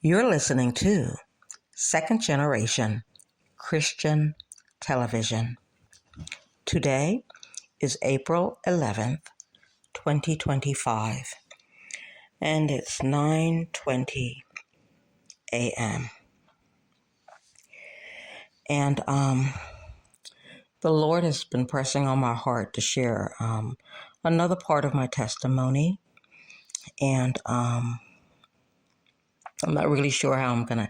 You're listening to Second Generation Christian Television. Today is April 11th, 2025, and it's 9:20 a.m. And the Lord has been pressing on my heart to share another part of my testimony, and I'm not really sure how I'm going to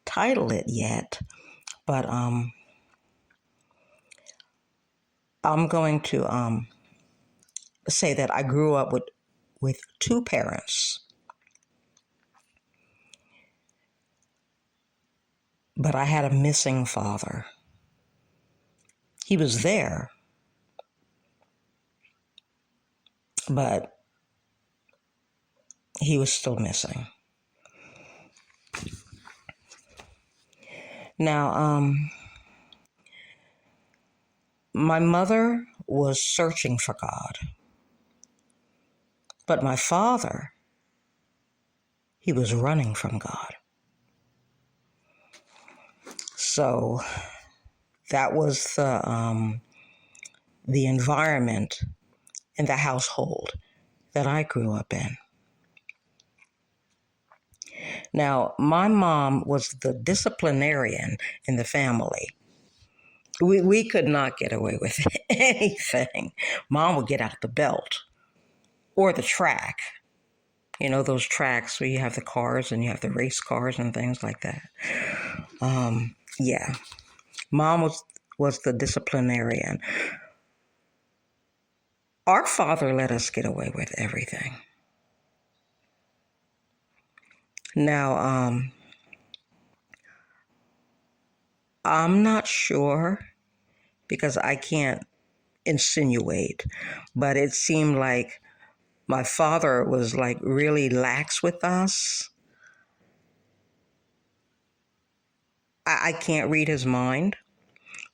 title it yet, but I'm going to say that I grew up with two parents, but I had a missing father. He was there, but he was still missing. Now, my mother was searching for God, but my father, he was running from God. So that was the environment in the household that I grew up in. Now, my mom was the disciplinarian in the family. We could not get away with anything. Mom would get out the belt or the track. You know, those tracks where you have the cars and you have the race cars and things like that. Yeah. Mom was the disciplinarian. Our father let us get away with everything. Now, I'm not sure because I can't insinuate, but it seemed like my father was like really lax with us. I can't read his mind,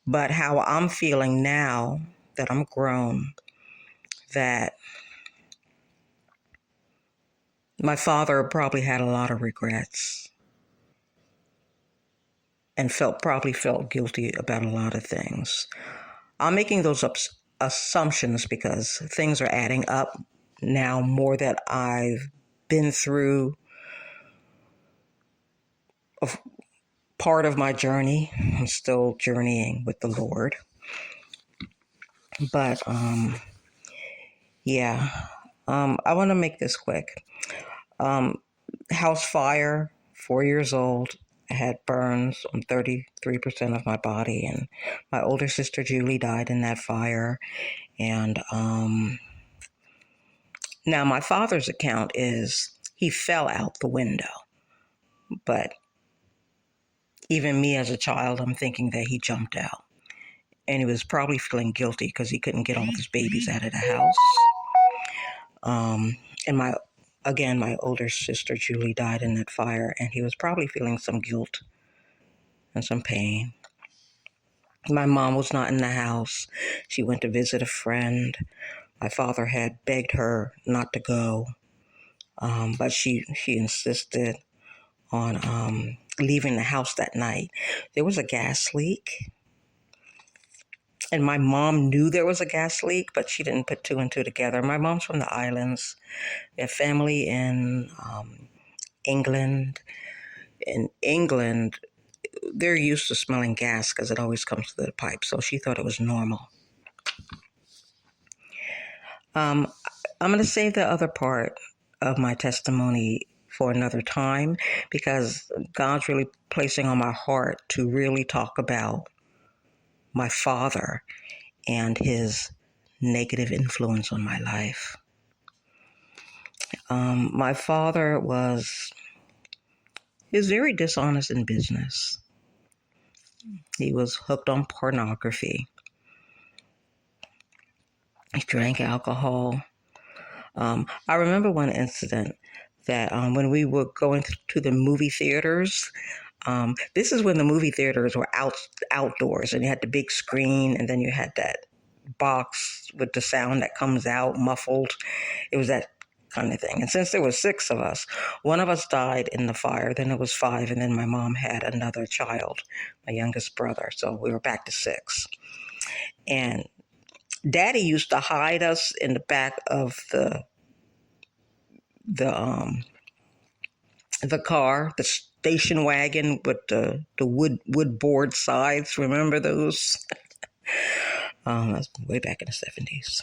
but how I'm feeling now that I'm grown, that my father probably had a lot of regrets and probably felt guilty about a lot of things. I'm making those assumptions because things are adding up now more that I've been through a part of my journey. I'm still journeying with the Lord. But, I want to make this quick. House fire, 4 years old. I had burns on 33% of my body, and my older sister Julie died in that fire. And now my father's account is he fell out the window, but even me as a child, I'm thinking that he jumped out, and he was probably feeling guilty because he couldn't get all of his babies out of the house. And my older sister Julie died in that fire, and he was probably feeling some guilt and some pain. My mom was not in the house. She went to visit a friend. My father had begged her not to go, but she insisted on leaving the house that night. There was a gas leak, and my mom knew there was a gas leak, but she didn't put two and two together. My mom's from the islands. They have family in England. In England, they're used to smelling gas because it always comes through the pipe, so she thought it was normal. I'm going to save the other part of my testimony for another time because God's really placing on my heart to really talk about my father and his negative influence on my life. My father was very dishonest in business. He was hooked on pornography. He drank alcohol. I remember one incident that when we were going to the movie theaters, this is when the movie theaters were outdoors, and you had the big screen, and then you had that box with the sound that comes out muffled. It was that kind of thing. And since there was 6 of us, one of us died in the fire, then it was 5, and then my mom had another child, my youngest brother. So we were back to 6. And Daddy used to hide us in the back of the car, the station wagon with the wood board sides. Remember those? That's way back in the 70s.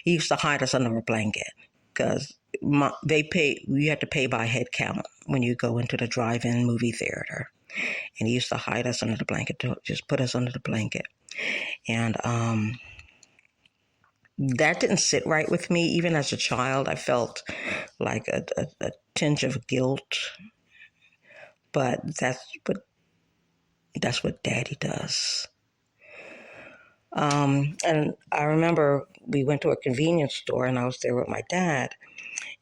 He used to hide us under a blanket because you had to pay by head count when you go into the drive-in movie theater. And he used to hide us under the blanket, to just put us under the blanket. And that didn't sit right with me. Even as a child, I felt like a tinge of guilt. But that's what Daddy does. And I remember we went to a convenience store and I was there with my dad.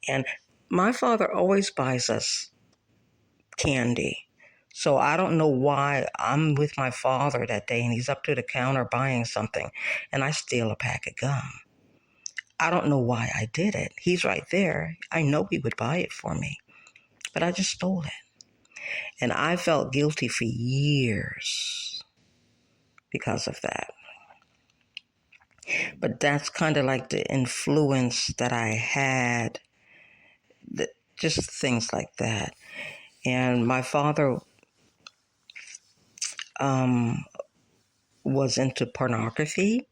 And my father always buys us candy. So I don't know why I'm with my father that day and he's up to the counter buying something and I steal a pack of gum. I don't know why I did it. He's right there. I know he would buy it for me, but I just stole it. And I felt guilty for years because of that. But that's kind of like the influence that I had, just things like that. And my father was into pornography.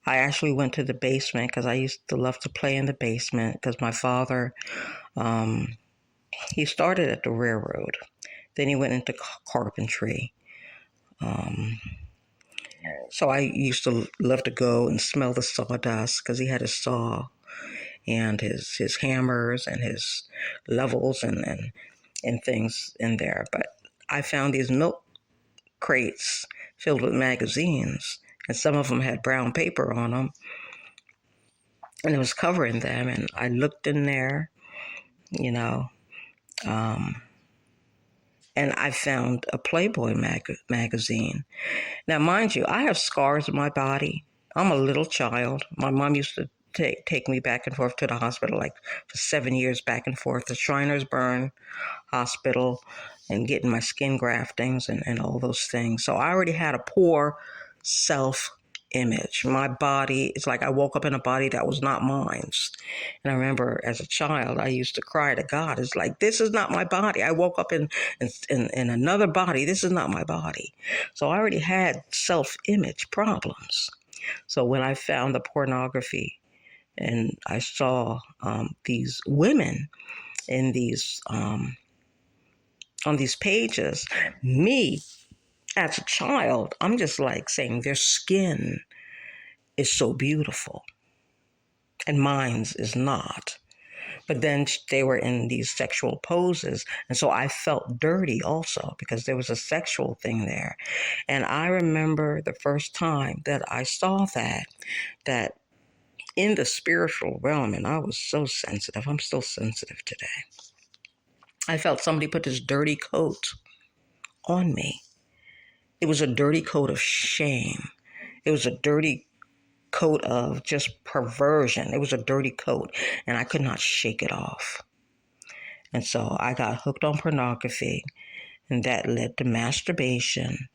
I actually went to the basement because I used to love to play in the basement because my father, he started at the railroad. Then he went into carpentry. So I used to love to go and smell the sawdust because he had his saw and his hammers and his levels and things in there. But I found these milk crates filled with magazines, and some of them had brown paper on them, and it was covering them. And I looked in there, you know, and I found a Playboy magazine. Now, mind you, I have scars on my body. I'm a little child. My mom used to take me back and forth to the hospital, like for 7 years, back and forth to Shriners Burn Hospital and getting my skin graftings and all those things. So I already had a poor self-image. My body, it's like I woke up in a body that was not mine. And I remember as a child, I used to cry to God. It's like, this is not my body. I woke up in another body. This is not my body. So I already had self-image problems. So when I found the pornography and I saw these women in these on these pages, me as a child, I'm just like saying their skin is so beautiful and mine's is not. But then they were in these sexual poses. And so I felt dirty also because there was a sexual thing there. And I remember the first time that I saw that in the spiritual realm, and I was so sensitive. I'm still sensitive today. I felt somebody put this dirty coat on me. It was a dirty coat of shame. It was a dirty coat of just perversion. It was a dirty coat, and I could not shake it off. And so I got hooked on pornography, and that led to masturbation.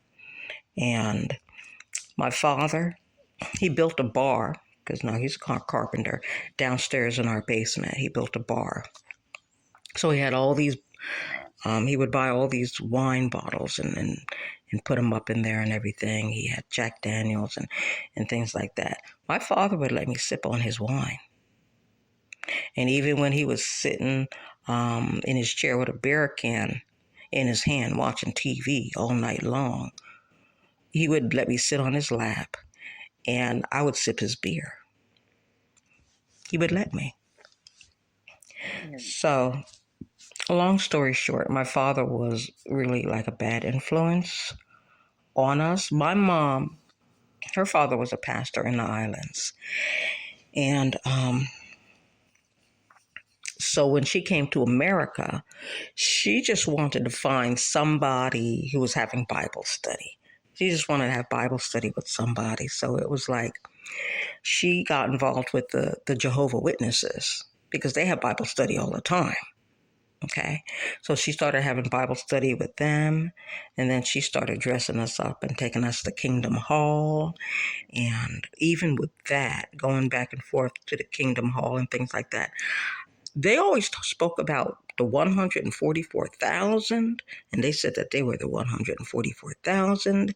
And my father, he built a bar, because now he's a carpenter, downstairs in our basement. He built a bar. So he had all these, he would buy all these wine bottles and put them up in there and everything. He had Jack Daniels and things like that. My father would let me sip on his wine. And even when he was sitting in his chair with a beer can in his hand watching TV all night long, he would let me sit on his lap and I would sip his beer. He would let me. So, long story short, my father was really like a bad influence on us. My mom, her father was a pastor in the islands. And so when she came to America, she just wanted to find somebody who was having Bible study. She just wanted to have Bible study with somebody. So it was like she got involved with the Jehovah's Witnesses. because they have Bible study all the time. Okay. So she started having Bible study with them. And then she started dressing us up and taking us to Kingdom Hall. And even with that, going back and forth to the Kingdom Hall and things like that, they always spoke about the 144,000. And they said that they were the 144,000.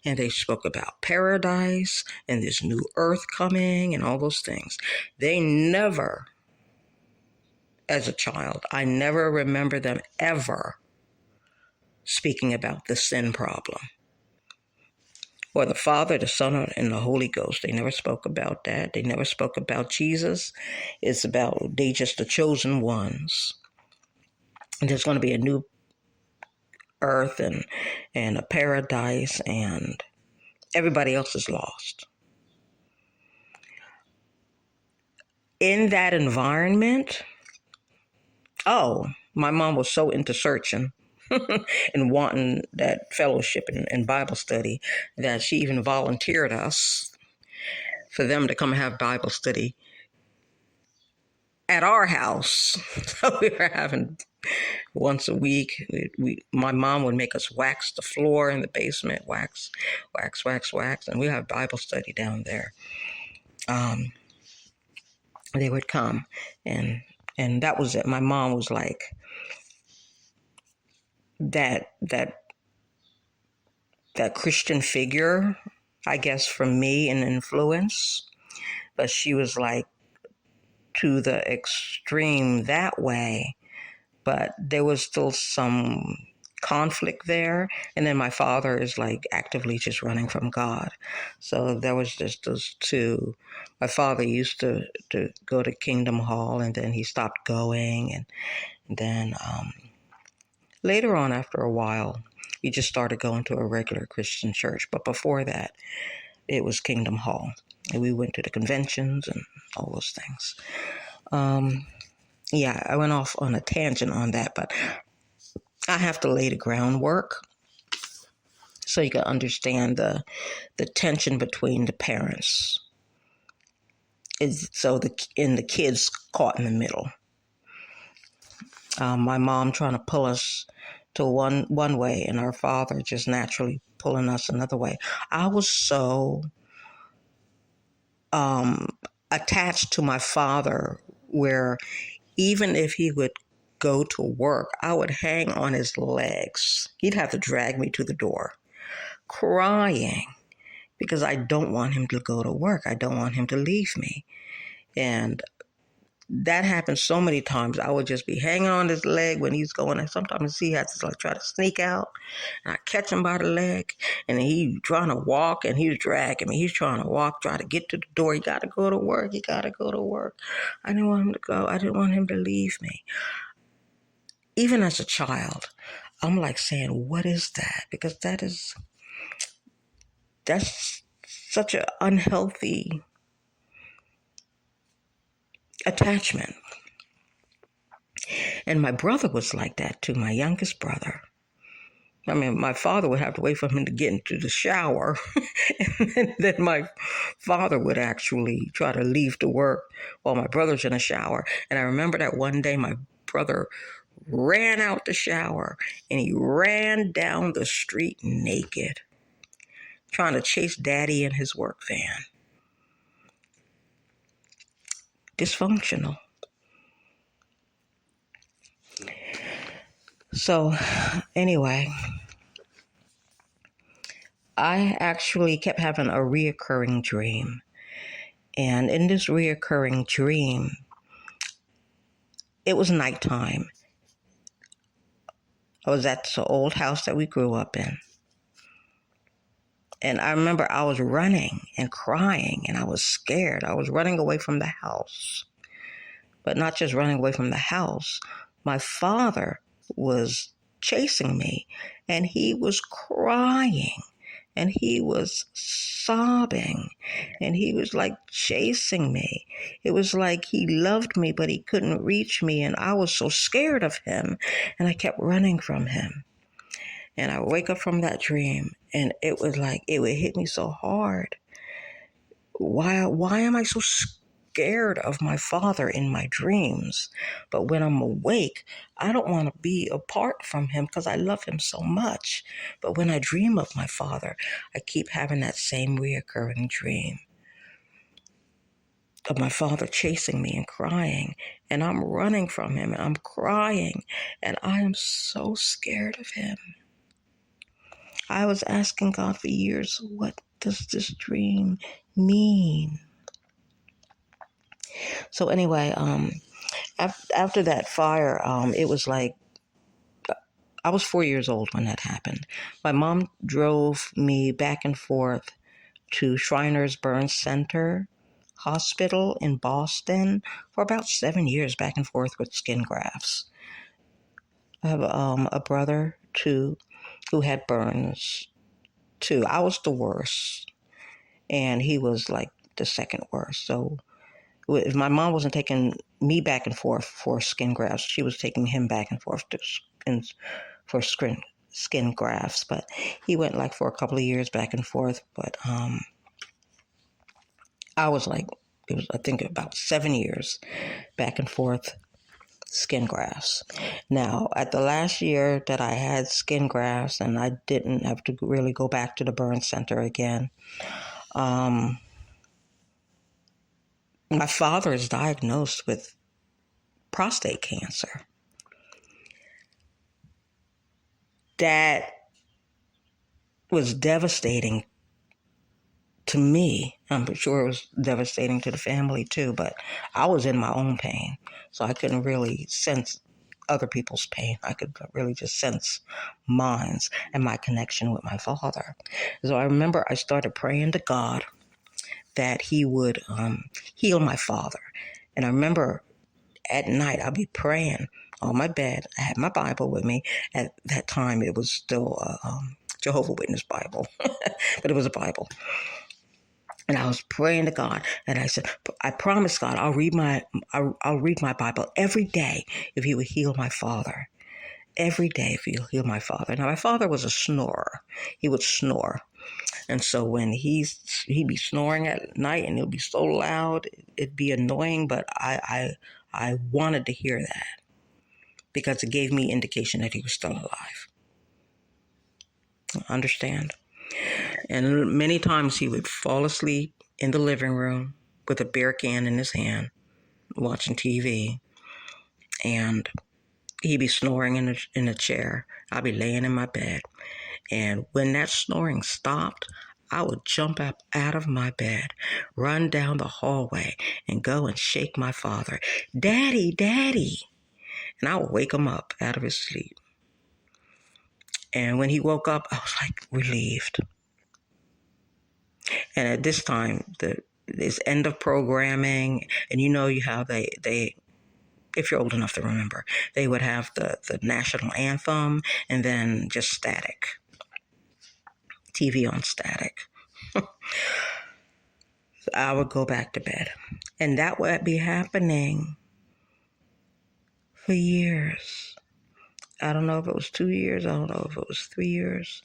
And they spoke about paradise and this new earth coming and all those things. They never, as a child, I never remember them ever speaking about the sin problem. Or the Father, the Son, and the Holy Ghost. They never spoke about that. They never spoke about Jesus. It's about they just the chosen ones. And there's going to be a new earth and a paradise, and everybody else is lost. In that environment, my mom was so into searching and wanting that fellowship and Bible study that she even volunteered us for them to come have Bible study at our house. So we were having once a week. My mom would make us wax the floor in the basement, wax, and we have Bible study down there. They would come, and that was it. My mom was like that Christian figure, I guess, for me, an influence, but she was like to the extreme that way. But there was still some conflict there. And then my father is like actively just running from God. So there was just those two. My father used to go to Kingdom Hall, and then he stopped going. And then later on, after a while, he just started going to a regular Christian church. But before that, it was Kingdom Hall. And we went to the conventions and all those things. Yeah, I went off on a tangent on that, but I have to lay the groundwork so you can understand the tension between the parents. The kids caught in the middle. My mom trying to pull us to one way, and our father just naturally pulling us another way. I was so attached to my father where even if he would go to work, I would hang on his legs. He'd have to drag me to the door, crying, because I don't want him to go to work. I don't want him to leave me. And that happened so many times. I would just be hanging on his leg when he's going. And sometimes he has to try to sneak out. And I catch him by the leg. And he's trying to walk and he's dragging me. He's trying to walk, try to get to the door. You got to go to work. You got to go to work. I didn't want him to go. I didn't want him to leave me. Even as a child, I'm like saying, what is that? Because that's such an unhealthy attachment. And my brother was like that too, my youngest brother. I mean, my father would have to wait for him to get into the shower. And then my father would actually try to leave to work while my brother's in the shower. And I remember that one day my brother ran out the shower and he ran down the street naked, trying to chase daddy in his work van. Dysfunctional. So anyway, I actually kept having a reoccurring dream. And in this reoccurring dream, it was nighttime. I was at the old house that we grew up in. And I remember I was running and crying and I was scared. I was running away from the house. But not just running away from the house. My father was chasing me and he was crying and he was sobbing and he was like chasing me. It was like he loved me, but he couldn't reach me. And I was so scared of him and I kept running from him. And I would wake up from that dream and it would hit me so hard. Why am I so scared of my father in my dreams. But when I'm awake, I don't want to be apart from him because I love him so much. But when I dream of my father, I keep having that same reoccurring dream of my father chasing me and crying, and I'm running from him and I'm crying, and I am so scared of him. I was asking God for years, what does this dream mean? So anyway, after that fire, it was like I was 4 years old when that happened. My mom drove me back and forth to Shriners Burn Center Hospital in Boston for about 7 years, back and forth with skin grafts. I have a brother too who had burns too. I was the worst, and he was like the second worst. So if my mom wasn't taking me back and forth for skin grafts, she was taking him back and forth for skin grafts. But he went like for a couple of years back and forth. But I was like, it was I think about 7 years back and forth skin grafts. Now, at the last year that I had skin grafts and I didn't have to really go back to the burn center again, my father is diagnosed with prostate cancer. That was devastating to me. I'm sure it was devastating to the family too, but I was in my own pain, so I couldn't really sense other people's pain. I could really just sense mine and my connection with my father. So I remember I started praying to God that he would heal my father. And I remember at night I'd be praying on my bed. I had my Bible with me. At that time it was still a Jehovah's Witness Bible, but it was a Bible. And I was praying to God, and I said, I promise God, I'll read my Bible every day if He would heal my father. Every day if He'll heal my father. Now my father was a snorer. He would snore, and so when he'd be snoring at night, and it would be so loud, it'd be annoying. But I wanted to hear that because it gave me indication that he was still alive. Understand? And many times he would fall asleep in the living room with a beer can in his hand, watching TV, and he'd be snoring in a chair. I'd be laying in my bed. And when that snoring stopped, I would jump up out of my bed, run down the hallway, and go and shake my father. Daddy, Daddy. And I would wake him up out of his sleep. And when he woke up, I was like relieved. And at this time, this end of programming, and you how they if you're old enough to remember, they would have the national anthem and then just static. TV on static. So I would go back to bed. And that would be happening for years. I don't know if it was 2 years. I don't know if it was 3 years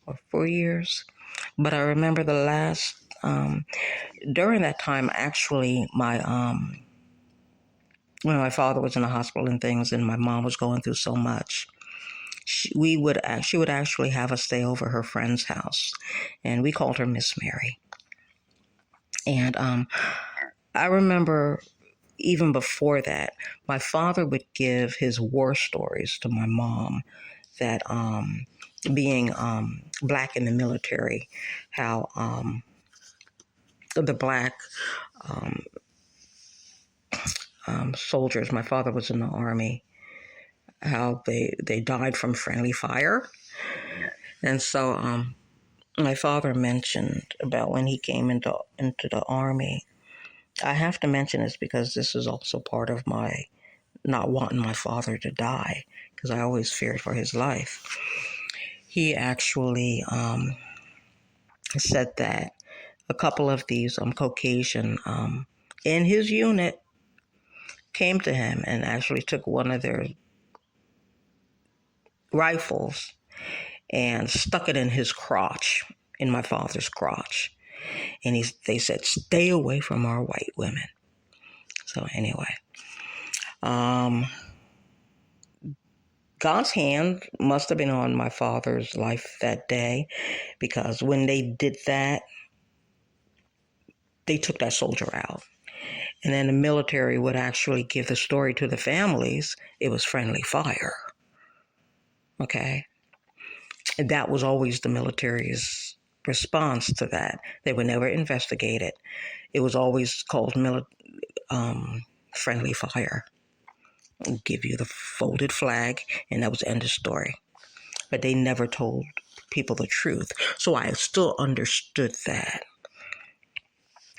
or 4 years. But I remember the last, during that time, actually, when my father was in the hospital and things, and my mom was going through so much, she would actually have us stay over her friend's house, and we called her Miss Mary. And I remember even before that, my father would give his war stories to my mom, that being black in the military, how the black soldiers, my father was in the Army, how they died from friendly fire. And so my father mentioned about when he came into the Army. I have to mention this because this is also part of my not wanting my father to die, because I always feared for his life. He actually said that a couple of these Caucasian in his unit came to him and actually took one of their rifles and stuck it in his crotch, in my father's crotch. And they said, stay away from our white women. So anyway, um, God's hand must have been on my father's life that day, because when they did that, they took that soldier out. And then the military would actually give the story to the families. It was friendly fire. Okay. And that was always the military's response to that. They would never investigate it. It was always called friendly fire. Give you the folded flag, and that was the end of story. But they never told people the truth. So I still understood that.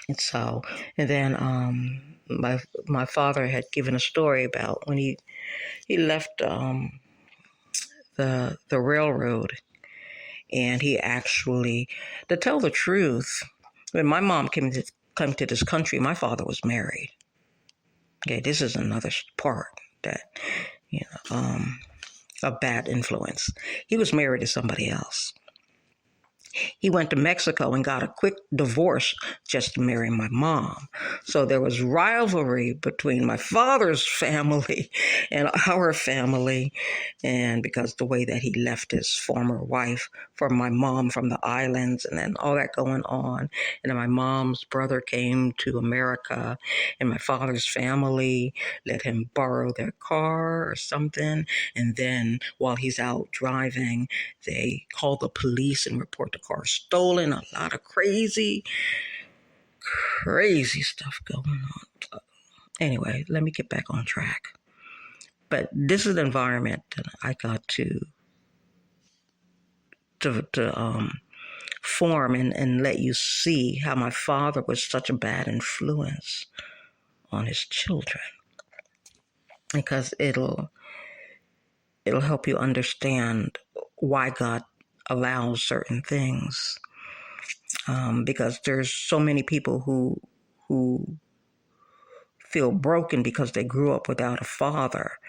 And then my father had given a story about when he left the railroad, and he actually, to tell the truth, when my mom come to this country, my father was married. Okay, this is another part that, you know, a bad influence. He was married to somebody else. He went to Mexico and got a quick divorce just to marry my mom. So there was rivalry between my father's family and our family. And because the way that he left his former wife for my mom from the islands, and then all that going on. And then my mom's brother came to America, and my father's family let him borrow their car or something. And then while he's out driving, they call the police and report the car stolen. A lot of crazy stuff going on. Anyway, let me get back on track. But this is the environment that I got to form and let you see how my father was such a bad influence on his children. Because it'll help you understand why God allows certain things. Because there's so many people who feel broken because they grew up without a father.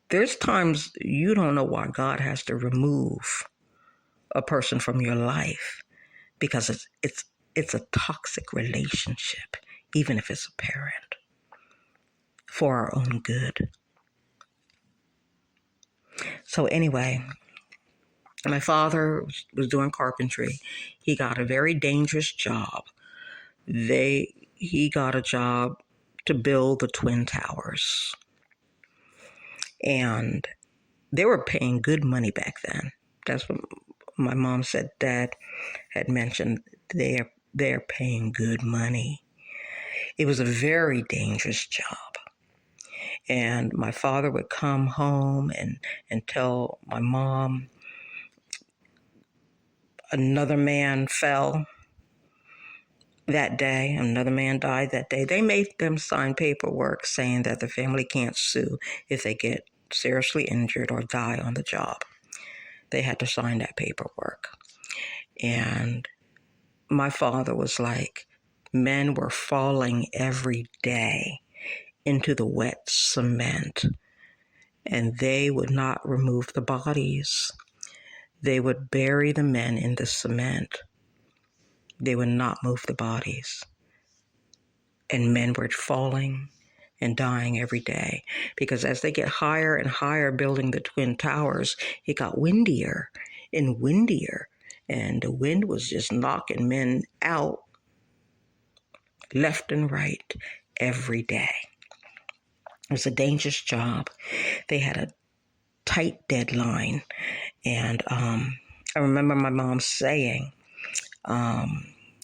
There's times you don't know why God has to remove a person from your life, because it's a toxic relationship, even if it's a parent, for our own good. So anyway, my father was doing carpentry. He got a very dangerous job. He got a job to build the Twin Towers. And they were paying good money back then. That's what my mom said. Dad had mentioned they're paying good money. It was a very dangerous job. And my father would come home and tell my mom another man fell that day, another man died that day. They made them sign paperwork saying that the family can't sue if they get seriously injured or die on the job. They had to sign that paperwork. And my father was like, men were falling every day into the wet cement, and they would not remove the bodies. They would bury the men in the cement. They would not move the bodies. And men were falling and dying every day, because as they get higher and higher building the Twin Towers, it got windier and windier, and the wind was just knocking men out left and right every day. It was a dangerous job. They had a tight deadline, and I remember my mom saying,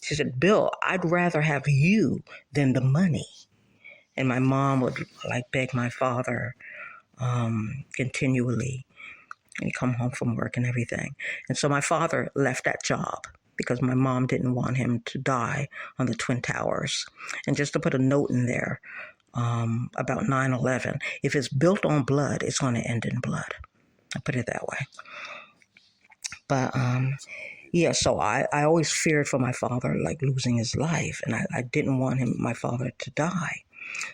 she said, "Bill, I'd rather have you than the money." And my mom would like beg my father continually, and he'd come home from work and everything. And so my father left that job because my mom didn't want him to die on the Twin Towers. And just to put a note in there about 9/11, if it's built on blood, it's going to end in blood. I put it that way. But yeah, so I always feared for my father, like losing his life, and I didn't want my father to die.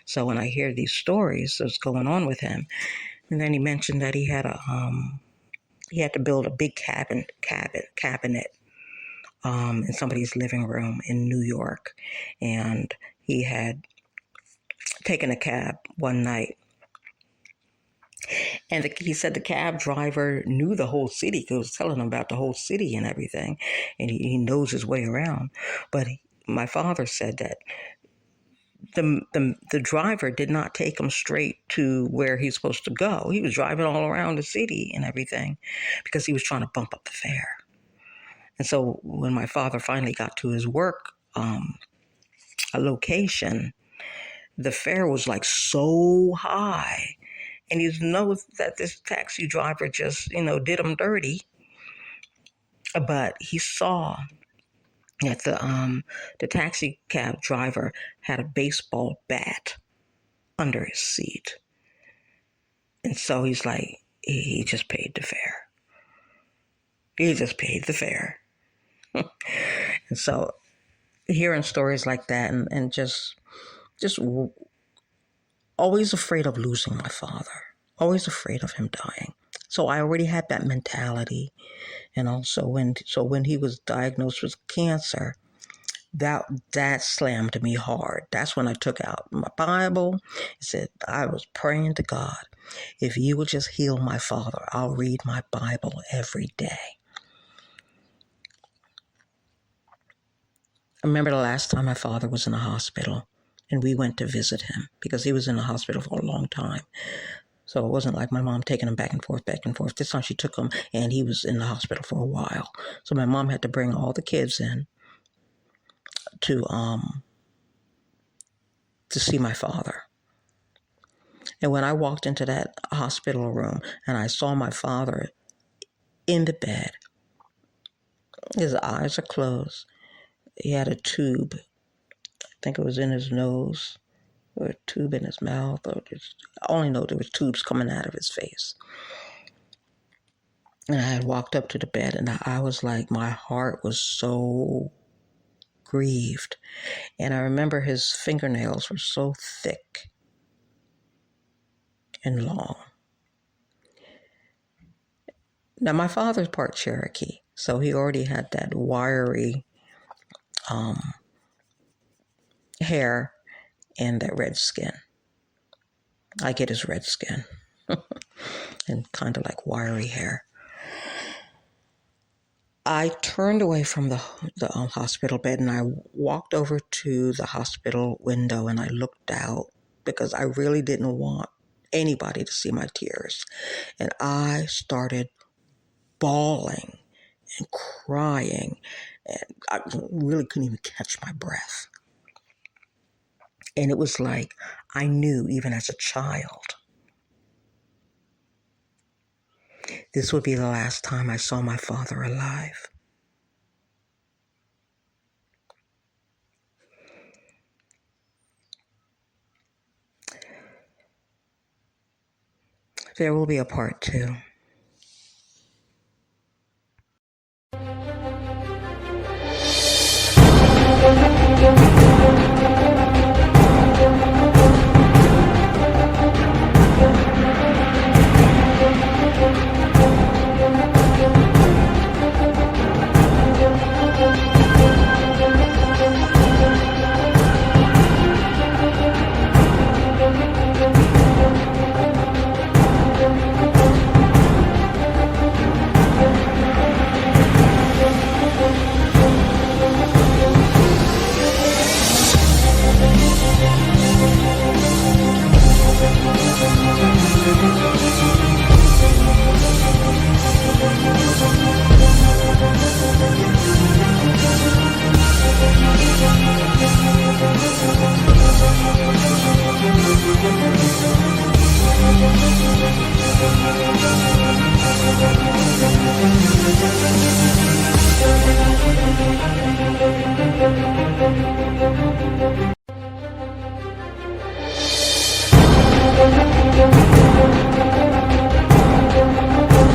So when I hear these stories that's going on with him, and then he mentioned that he had to build a big cabinet in somebody's living room in New York, and he had taking a cab one night. And he said the cab driver knew the whole city. He was telling him about the whole city and everything. And he knows his way around. But my father said that the driver did not take him straight to where he's supposed to go. He was driving all around the city and everything because he was trying to bump up the fare. And so when my father finally got to his work a location, the fare was like so high. And he knows that this taxi driver just, did him dirty. But he saw that the taxi cab driver had a baseball bat under his seat. And so he's like, he just paid the fare. He just paid the fare. And so hearing stories like that and just always afraid of losing my father, always afraid of him dying. So I already had that mentality. And also when he was diagnosed with cancer, that slammed me hard. That's when I took out my Bible and said, I was praying to God, if you would just heal my father, I'll read my Bible every day. I remember the last time my father was in the hospital and we went to visit him because he was in the hospital for a long time. So it wasn't like my mom taking him back and forth, back and forth. This time she took him and he was in the hospital for a while. So my mom had to bring all the kids in to see my father. And when I walked into that hospital room and I saw my father in the bed, his eyes are closed. He had a tube. I think it was in his nose or a tube in his mouth. I only know there was tubes coming out of his face. And I had walked up to the bed and I was like, my heart was so grieved. And I remember his fingernails were so thick and long. Now, my father's part Cherokee, so he already had that wiry hair and that red skin. I get his red skin and kind of like wiry hair. I turned away from the hospital bed and I walked over to the hospital window and I looked out because I really didn't want anybody to see my tears. And I started bawling and crying, and I really couldn't even catch my breath. And it was like I knew, even as a child, this would be the last time I saw my father alive. There will be a part 2.